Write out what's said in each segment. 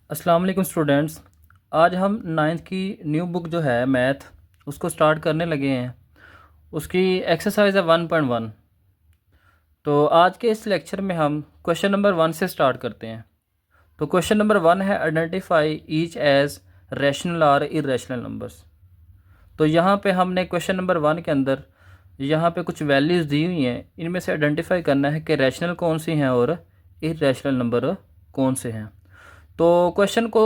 अस्सलाम वालेकुम स्टूडेंट्स। आज हम नाइन्थ की न्यू बुक जो है मैथ उसको स्टार्ट करने लगे हैं। उसकी एक्सरसाइज है 1.1। तो आज के इस लेक्चर में हम क्वेश्चन नंबर 1 से स्टार्ट करते हैं। तो क्वेश्चन नंबर 1 है आइडेंटिफाई ईच एज रैशनल और इरेशनल नंबर्स। तो यहाँ पे हमने क्वेश्चन नंबर 1 के अंदर यहाँ पे कुछ वैल्यूज़ दी हुई हैं, इनमें से आइडेंटिफाई करना है कि रैशनल कौन सी हैं और इरेशनल नंबर कौन से हैं। तो क्वेश्चन को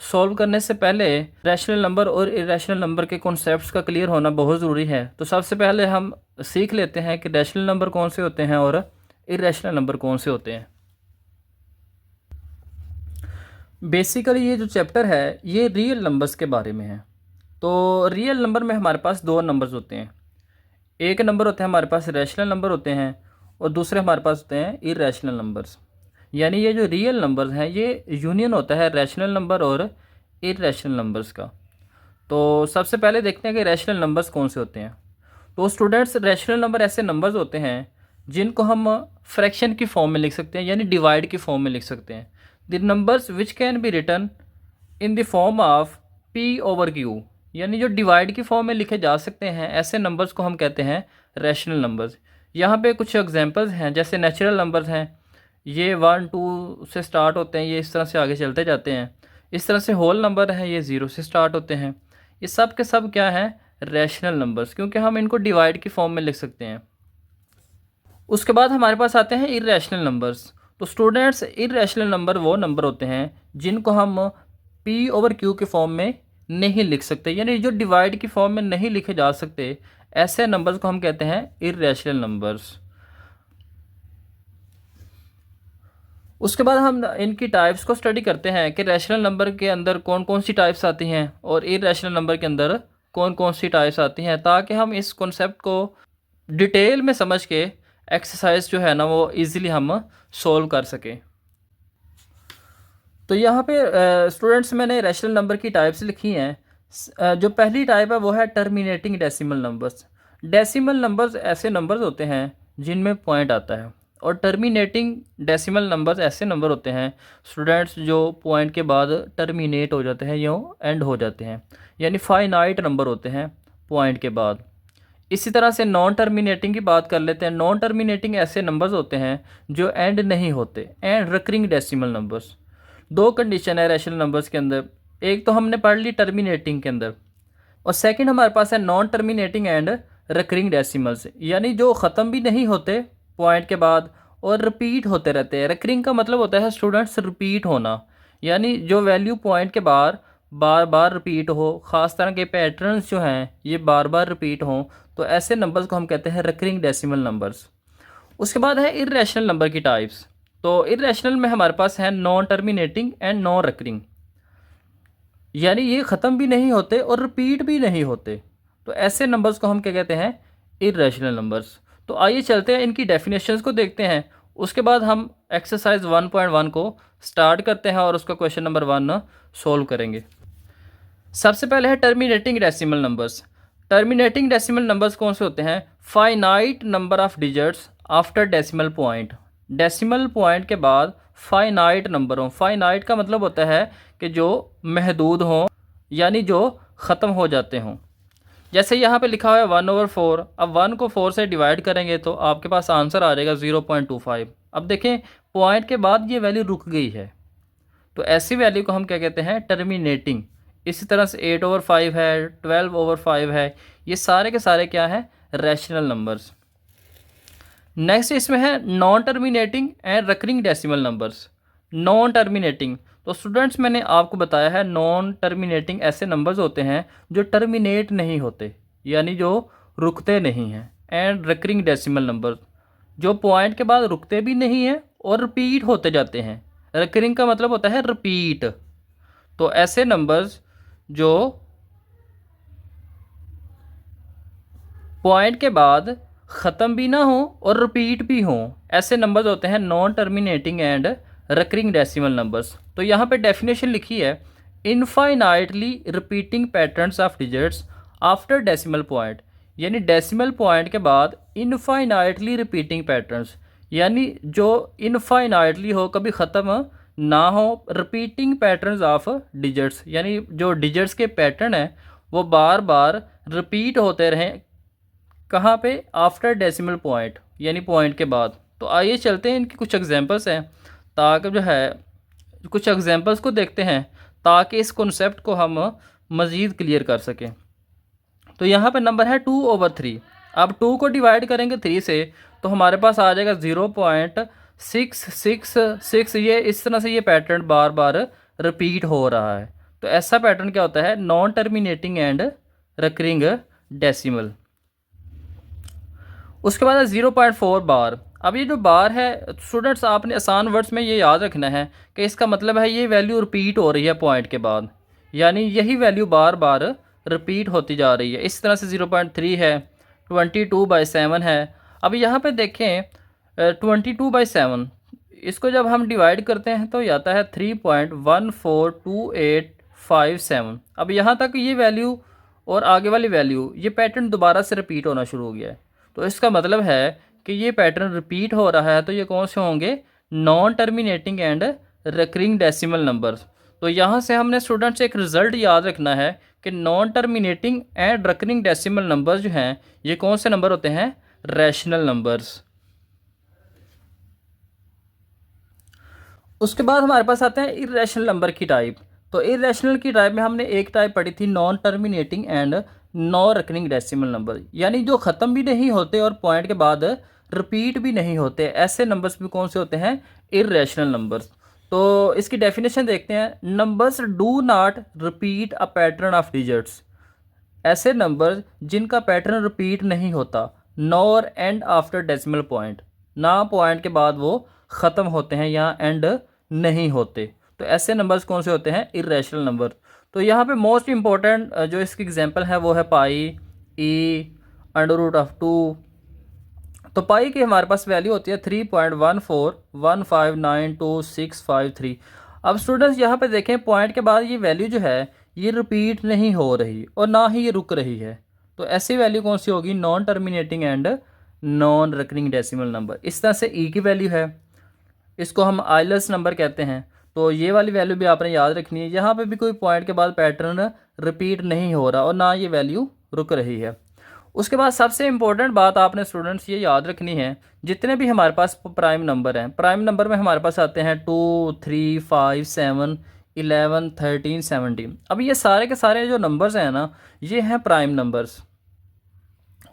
सॉल्व करने से पहले रैशनल नंबर और इरेशनल नंबर के कॉन्सेप्ट्स का क्लियर होना बहुत ज़रूरी है। तो सबसे पहले हम सीख लेते हैं कि रैशनल नंबर कौन से होते हैं और इरेशनल नंबर कौन से होते हैं। बेसिकली ये जो चैप्टर है ये रियल नंबर्स के बारे में है। तो रियल नंबर में हमारे पास दो नंबर्स होते हैं। एक नंबर होते हैं हमारे पास रैशनल नंबर होते हैं और दूसरे हमारे पास होते हैं इरेशनल नंबर्स। यानी ये जो रियल नंबर्स हैं ये यूनियन होता है रैशनल नंबर और इरेशनल नंबर्स का। तो सबसे पहले देखते हैं कि रैशनल नंबर्स कौन से होते हैं। तो स्टूडेंट्स, रैशनल नंबर ऐसे नंबर्स होते हैं जिनको हम फ्रैक्शन की फॉर्म में लिख सकते हैं, यानी डिवाइड की फॉर्म में लिख सकते हैं। The numbers which can be written in the form of P over Q, यानी जो डिवाइड की फॉर्म में लिखे जा सकते हैं, ऐसे नंबर्स को हम कहते हैं रैशनल नंबर्स। यहाँ पे कुछ एग्जांपल्स हैं, जैसे नेचुरल नंबर्स हैं, ये 1 2 से स्टार्ट होते हैं, ये इस तरह से आगे चलते जाते हैं। इस तरह से होल नंबर हैं, ये 0 से स्टार्ट होते हैं। ये सब के सब क्या हैं, रैशनल नंबर्स, क्योंकि हम इनको डिवाइड की फॉर्म में लिख सकते हैं। उसके बाद हमारे पास आते हैं इरेशनल नंबर्स। तो स्टूडेंट्स, इरेशनल नंबर वो नंबर होते हैं जिनको हम पी ओवर क्यू के फॉर्म में नहीं लिख सकते, यानी जो डिवाइड की फॉर्म में नहीं लिखे जा सकते, ऐसे नंबर्स को हम कहते हैं इरेशनल नंबर्स। उसके बाद हम इनकी टाइप्स को स्टडी करते हैं कि रैशनल नंबर के अंदर कौन कौन सी टाइप्स आती हैं और इरेशनल नंबर के अंदर कौन कौन सी टाइप्स आती हैं, ताकि हम इस कॉन्सेप्ट को डिटेल में समझ के एक्सरसाइज जो है ना वो इजीली हम सॉल्व कर सकें। तो यहाँ पे स्टूडेंट्स मैंने रैशनल नंबर की टाइप्स लिखी हैं। जो पहली टाइप है वो है terminating decimal numbers. Decimal numbers ऐसे नंबर्स होते हैं जिनमें पॉइंट आता है, और टर्मिनेटिंग डेसिमल नंबर्स ऐसे नंबर होते हैं स्टूडेंट्स जो पॉइंट के बाद टर्मिनेट हो जाते हैं, यूँ एंड हो जाते हैं, यानी फाइनाइट नंबर होते हैं पॉइंट के बाद। इसी तरह से नॉन टर्मिनेटिंग की बात कर लेते हैं। नॉन टर्मिनेटिंग ऐसे नंबर्स होते हैं जो एंड नहीं होते, एंड रिकरिंग डेसिमल नंबर्स। दो कंडीशन है रैशनल नंबर्स के अंदर, एक तो हमने पढ़ ली टर्मिनेटिंग के अंदर, और सेकंड हमारे पास है non terminating and recurring decimals, यानी जो ख़त्म भी नहीं होते पॉइंट के बाद और रिपीट होते रहते हैं। रिकरिंग का मतलब होता है स्टूडेंट्स रिपीट होना, यानी जो वैल्यू पॉइंट के बार बार बार रिपीट हो, ख़ास तरह के पैटर्न्स जो हैं ये बार बार रिपीट हों, तो ऐसे नंबर्स को हम कहते हैं रिकरिंग डेसिमल नंबर्स। उसके बाद है इरेशनल नंबर की टाइप्स। तो इरेशनल में हमारे पास है non terminating and non recurring, यानी ये ख़त्म भी नहीं होते और रिपीट भी नहीं होते, तो ऐसे नंबर्स को हम क्या कहते हैं, इरेशनल नंबर्स। तो आइए चलते हैं इनकी डेफिनेशंस को देखते हैं, उसके बाद हम एक्सरसाइज 1.1 को स्टार्ट करते हैं और उसका क्वेश्चन नंबर 1 सोल्व करेंगे। सबसे पहले है terminating decimal numbers. Terminating decimal numbers कौन से होते हैं, finite number of digits after decimal point. Decimal point के बाद फाइनाइट नंबर हो। फाइनाइट का मतलब होता है कि जो महदूद हों, यानी जो ख़त्म हो जाते हों। जैसे यहाँ पे लिखा हुआ है 1/4। अब 1 को 4 से डिवाइड करेंगे तो आपके पास आंसर आ जाएगा 0.25। अब देखें पॉइंट के बाद ये वैल्यू रुक गई है, तो ऐसी वैल्यू को हम क्या कहते हैं, टर्मिनेटिंग। इसी तरह से 8/5 है, 12/5 है, ये सारे के सारे क्या हैं, रैशनल नंबर्स। नेक्स्ट इसमें है non terminating and recurring decimal numbers. Non terminating, तो स्टूडेंट्स मैंने आपको बताया है नॉन टर्मिनेटिंग ऐसे नंबर्स होते हैं जो टर्मिनेट नहीं होते, यानी जो रुकते नहीं हैं। एंड रिकरिंग डेसिमल नंबर, जो पॉइंट के बाद रुकते भी नहीं हैं और रिपीट होते जाते हैं। रिकरिंग का मतलब होता है रिपीट। तो ऐसे नंबर्स जो पॉइंट के बाद ख़त्म भी ना हो और रिपीट भी हों, ऐसे नंबर्स होते हैं non terminating and recurring decimal numbers. तो यहाँ पे डेफिनेशन लिखी है, infinitely repeating patterns of digits after decimal point, यानी डेसिमल पॉइंट के बाद इनफाइनाइटली रिपीटिंग पैटर्न्स, यानी जो इनफाइनाइटली हो, कभी ख़त्म ना हो रिपीटिंग पैटर्न्स ऑफ डिजिट्स, यानी जो डिजिट्स के पैटर्न है वो बार बार रिपीट होते रहें। कहाँ पे? आफ्टर डेसिमल पॉइंट, यानी पॉइंट के बाद। तो आइए चलते हैं, इनकी कुछ एग्जांपल्स हैं, ताकि जो है कुछ एग्जांपल्स को देखते हैं ताकि इस कॉन्सेप्ट को हम मज़ीद क्लियर कर सकें। तो यहाँ पे नंबर है 2/3। अब 2 को डिवाइड करेंगे 3 से तो हमारे पास आ जाएगा 0.666। ये इस तरह से ये पैटर्न बार बार रिपीट हो रहा है। तो ऐसा पैटर्न क्या होता है? Non terminating and recurring decimal. उसके बाद है 0.4 बार। अब ये जो बार है स्टूडेंट्स, आपने आसान वर्ड्स में ये याद रखना है कि इसका मतलब है ये वैल्यू रिपीट हो रही है पॉइंट के बाद, यानी यही वैल्यू बार बार रिपीट होती जा रही है। इस तरह से 0.3 है, 22/7 है। अब यहाँ पे देखें 22/7, इसको जब हम डिवाइड करते हैं तो ये आता है 3.142857। अब यहाँ तक ये वैल्यू और आगे वाली वैल्यू, ये पैटर्न दोबारा से रिपीट होना शुरू हो गया है। तो इसका मतलब है कि ये पैटर्न रिपीट हो रहा है। तो ये कौन से होंगे? Non terminating and recurring decimal numbers. तो यहाँ से हमने स्टूडेंट्स एक रिज़ल्ट याद रखना है कि non terminating and recurring decimal numbers जो हैं ये कौन से नंबर होते हैं? Rational numbers. उसके बाद हमारे पास आते हैं इरेशनल नंबर की टाइप। तो इरेशनल की टाइप में हमने एक टाइप पढ़ी थी non terminating and non recurring decimal number, यानी जो ख़त्म भी नहीं होते और पॉइंट के बाद रिपीट भी नहीं होते, ऐसे नंबर्स भी कौन से होते हैं? Irrational numbers. तो इसकी डेफिनेशन देखते हैं। Numbers do not repeat a pattern of digits. ऐसे नंबर जिनका पैटर्न रिपीट नहीं होता, nor and after decimal point, ना पॉइंट के बाद वो ख़त्म होते हैं या एंड नहीं होते। तो ऐसे नंबर्स कौन से होते हैं? Irrational number. तो यहाँ पे मोस्ट इम्पॉर्टेंट जो इसकी एग्जांपल है वो है पाई, ई, √2। तो पाई की हमारे पास वैल्यू होती है 3.1415926553। अब स्टूडेंट्स यहाँ पे देखें पॉइंट के बाद ये वैल्यू जो है ये रिपीट नहीं हो रही और ना ही ये रुक रही है। तो ऐसी वैल्यू कौन सी होगी? Non terminating and non recurring decimal number. इस तरह से ई की वैल्यू है, इसको हम आइलर्स नंबर कहते हैं। तो ये वाली वैल्यू भी आपने याद रखनी है। यहाँ पे भी कोई पॉइंट के बाद पैटर्न रिपीट नहीं हो रहा और ना ये वैल्यू रुक रही है। उसके बाद सबसे इम्पोर्टेंट बात आपने स्टूडेंट्स ये याद रखनी है, जितने भी हमारे पास प्राइम नंबर हैं, प्राइम नंबर में हमारे पास आते हैं 2, 3, 5, 7, 11, 13, 17। अब ये सारे के सारे जो नंबर्स हैं ना, ये हैं प्राइम नंबर्स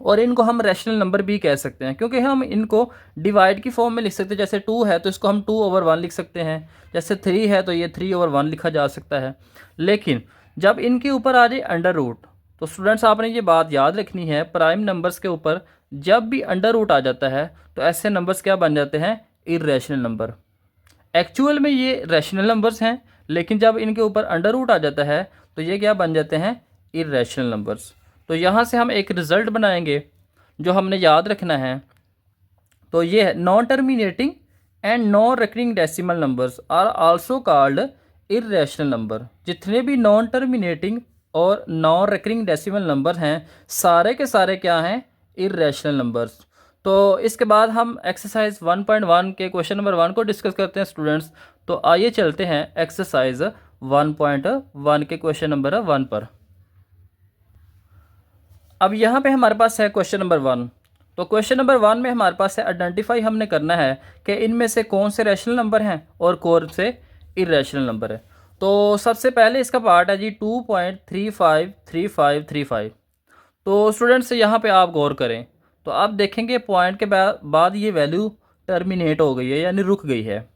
और इनको हम रैशनल नंबर भी कह सकते हैं, क्योंकि हम इनको डिवाइड की फॉर्म में लिख सकते हैं। जैसे 2 है तो इसको हम 2/1 लिख सकते हैं, जैसे 3 है तो ये 3/1 लिखा जा सकता है। लेकिन जब इनके ऊपर आ जाए अंडर रूट, तो स्टूडेंट्स आपने ये बात याद रखनी है, प्राइम नंबर्स के ऊपर जब भी अंडर रूट आ जाता है तो ऐसे नंबर्स क्या बन जाते हैं? Irrational number. एक्चुअल में ये रैशनल नंबर्स हैं, लेकिन जब इनके ऊपर अंडर रूट आ जाता है तो ये क्या बन जाते हैं? Irrational numbers. तो यहाँ से हम एक रिज़ल्ट बनाएंगे जो हमने याद रखना है। तो ये है non terminating and non recurring decimal numbers are also called irrational number. जितने भी नॉन टर्मिनेटिंग और नॉन रिकरिंग डेसिमल नंबर हैं सारे के सारे क्या हैं? Irrational numbers. तो इसके बाद हम एक्सरसाइज 1.1 के क्वेश्चन नंबर 1 को डिस्कस करते हैं स्टूडेंट्स। तो आइए चलते हैं एक्सरसाइज 1.1 के क्वेश्चन नंबर 1 पर। अब यहाँ पे हमारे पास है क्वेश्चन नंबर 1। तो क्वेश्चन नंबर 1 में हमारे पास है आइडेंटिफाई हमने करना है कि इनमें से कौन से रैशनल नंबर हैं और कौन से इरेशनल नंबर है। तो सबसे पहले इसका पार्ट है जी 2.353535। तो स्टूडेंट्स यहाँ पे आप गौर करें तो आप देखेंगे पॉइंट के बाद ये वैल्यू टर्मिनेट हो गई है, यानी रुक गई है।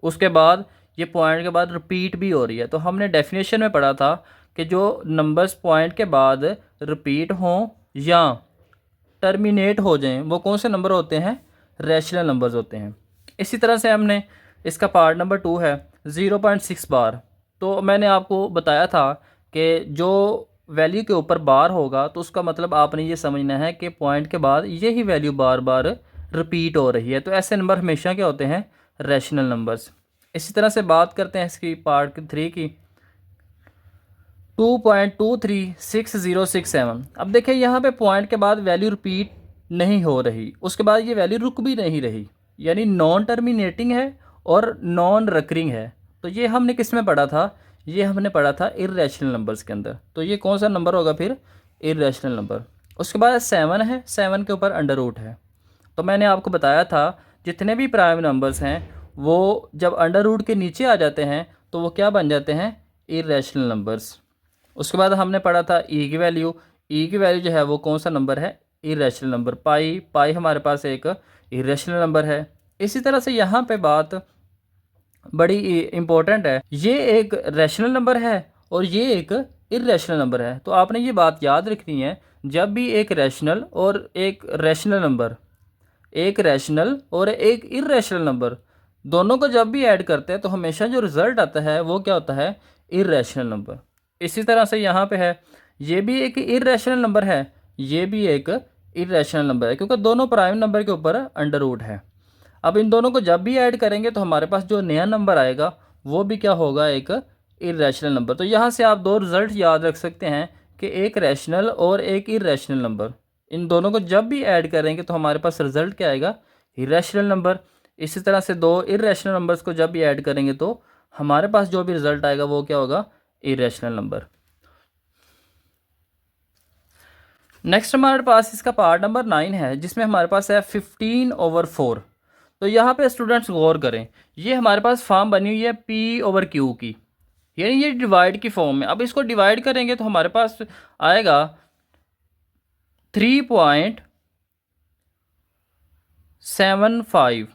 उसके बाद ये पॉइंट के बाद रिपीट भी हो रही है। तो हमने डेफिनेशन में पढ़ा था कि जो नंबर्स पॉइंट के बाद रिपीट हों या टर्मिनेट हो जाएं वो कौन से नंबर होते हैं? रैशनल नंबर्स होते हैं। इसी तरह से हमने इसका पार्ट नंबर 2 है 0.6 बार। तो मैंने आपको बताया था कि जो वैल्यू के ऊपर बार होगा तो उसका मतलब आपने ये समझना है कि पॉइंट के बाद यही वैल्यू बार बार रिपीट हो रही है। तो ऐसे नंबर हमेशा क्या होते हैं? Rational numbers. इसी तरह से बात करते हैं इसकी पार्ट 3 की 2.236067। अब देखिए यहाँ पे पॉइंट के बाद वैल्यू रिपीट नहीं हो रही, उसके बाद ये वैल्यू रुक भी नहीं रही, यानी नॉन टर्मिनेटिंग है और नॉन रिकरिंग है। तो ये हमने किस में पढ़ा था, ये हमने पढ़ा था इर्रेशनल नंबर्स के अंदर। तो ये कौन सा नंबर होगा फिर, इर्रेशनल नंबर। उसके बाद 7 है, 7 के ऊपर अंडर रूट है। तो मैंने आपको बताया था जितने भी प्राइम नंबर्स हैं वो जब अंडर रूट के नीचे आ जाते हैं तो वो क्या बन जाते हैं, इर्रेशनल नंबर्स। उसके बाद हमने पढ़ा था ई की वैल्यू, ई की वैल्यू जो है वो कौन सा नंबर है, इरेशनल नंबर। पाई, पाई हमारे पास एक इरेशनल नंबर है। इसी तरह से यहाँ पे बात बड़ी इम्पोर्टेंट है, ये एक रैशनल नंबर है और ये एक इरेशनल नंबर है। तो आपने ये बात याद रखनी है, जब भी एक रैशनल और एक रैशनल नंबर, एक रैशनल और एक इरेशनल नंबर दोनों को जब भी ऐड करते हैं तो हमेशा जो रिज़ल्ट आता है वो क्या होता है, इरेशनल नंबर। इसी तरह से यहाँ पे है, ये भी एक इरेशनल नंबर है, ये भी एक इरेशनल नंबर है, क्योंकि दोनों प्राइम नंबर के ऊपर अंडर रूट है। अब इन दोनों को जब भी ऐड करेंगे तो हमारे पास जो नया नंबर आएगा वो भी क्या होगा, एक इरेशनल नंबर। तो यहाँ से आप दो रिज़ल्ट याद रख सकते हैं कि एक रैशनल और एक इरेशनल नंबर, इन दोनों को जब भी ऐड करेंगे तो हमारे पास रिजल्ट क्या आएगा, इरेशनल नंबर। इसी तरह से दो इरेशनल नंबर्स को जब भी ऐड करेंगे तो हमारे पास जो भी रिजल्ट आएगा वो क्या होगा, इरेशनल नंबर। नेक्स्ट हमारे पास इसका पार्ट नंबर 9 है, जिसमें हमारे पास है 15/4। तो यहाँ पे स्टूडेंट्स गौर करें, ये हमारे पास फॉर्म बनी हुई है P/Q की, यानी ये डिवाइड की फॉर्म में। अब इसको डिवाइड करेंगे तो हमारे पास आएगा 3.75।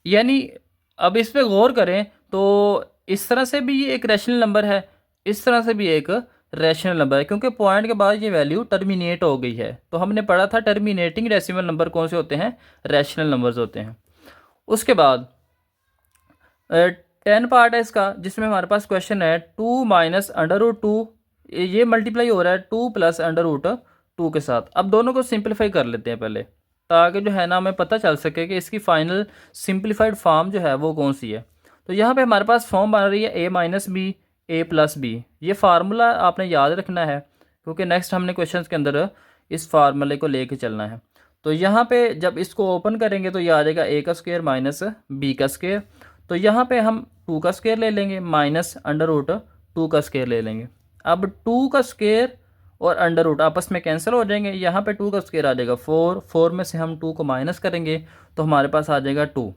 यानी अब इस पे गौर करें तो इस तरह से भी ये एक रैशनल नंबर है, इस तरह से भी एक रैशनल नंबर है, क्योंकि पॉइंट के बाद ये वैल्यू टर्मिनेट हो गई है। तो हमने पढ़ा था टर्मिनेटिंग डेसिमल नंबर कौन से होते हैं, रैशनल नंबर्स होते हैं। उसके बाद 10 पार्ट है इसका, जिसमें हमारे पास क्वेश्चन है 2 माइनस अंडर रूट 2, ये मल्टीप्लाई हो रहा है 2 प्लस अंडर रूट 2 के साथ। अब दोनों को सिंप्लीफाई कर लेते हैं पहले, ताकि जो है ना हमें पता चल सके कि इसकी फाइनल सिंप्लीफाइड फॉर्म जो है वो कौन सी है। तो यहाँ पे हमारे पास फॉर्म बन रही है a minus b, a plus b. ये फार्मूला आपने याद रखना है, क्योंकि नेक्स्ट हमने क्वेश्चंस के अंदर इस फार्मूले को लेके चलना है। तो यहाँ पे जब इसको ओपन करेंगे तो ये आ जाएगा a का स्क्वायर माइनस बी का स्क्वायर। तो यहाँ पे हम 2 का स्क्वायर ले लेंगे माइनस अंडर रूट 2 का स्क्वायर ले लेंगे। अब 2 का स्क्वायर और अंडर रूट आपस में कैंसिल हो जाएंगे, यहाँ पे 2 का स्क्वायर आ जाएगा 4, 4 में से हम 2 को माइनस करेंगे तो हमारे पास आ जाएगा 2।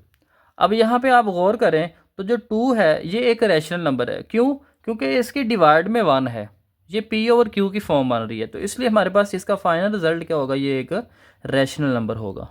अब यहाँ पे आप गौर करें तो जो 2 है ये एक रैशनल नंबर है, क्यों, क्योंकि इसकी डिवाइड में 1 है, ये P/Q की फॉर्म बन रही है। तो इसलिए हमारे पास इसका फाइनल रिजल्ट क्या होगा, ये एक रैशनल नंबर होगा।